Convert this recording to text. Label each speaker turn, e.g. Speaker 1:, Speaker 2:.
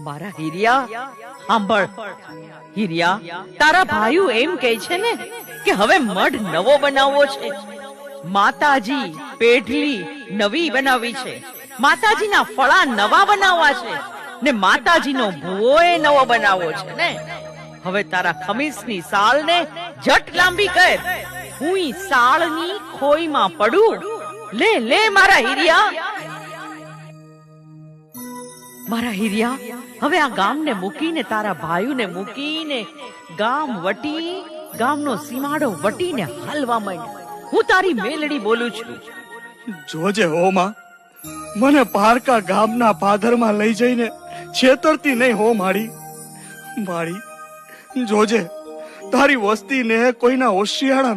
Speaker 1: મારા હીરિયા સાંભળ. હીરિયા, તારા ભાઈઓ એમ કહે છે ને કે હવે મઢ નવો બનાવવો છે. માતાજી પેઢલી નવી બનાવી છે, માતાજીના ફળા નવા બનાવવા છે ને માતાજીનો ભૂવો એ નવો બનાવવો છે ને. હવે તારા ખમીસની સાલને જટ લાંબી કર. હું ઈ સાળની ખોઈમાં પડું. લે લે મારા હીરિયા. મારા હીરિયા, હવે આ ગામને મૂકીને, તારા ભાઈઓને મૂકીને ગામ વટી, ગામનો સીમાડો વટીને હાલવા માંડ. હું તારી મેલડી બોલું છું.
Speaker 2: જોજે હો માં, મને પારકા ગામના પાદરમાં લઈ જઈને છેતરતી નહીં હો મારી. જોજે તારી વસ્તીને કોઈના ઓશિયાળા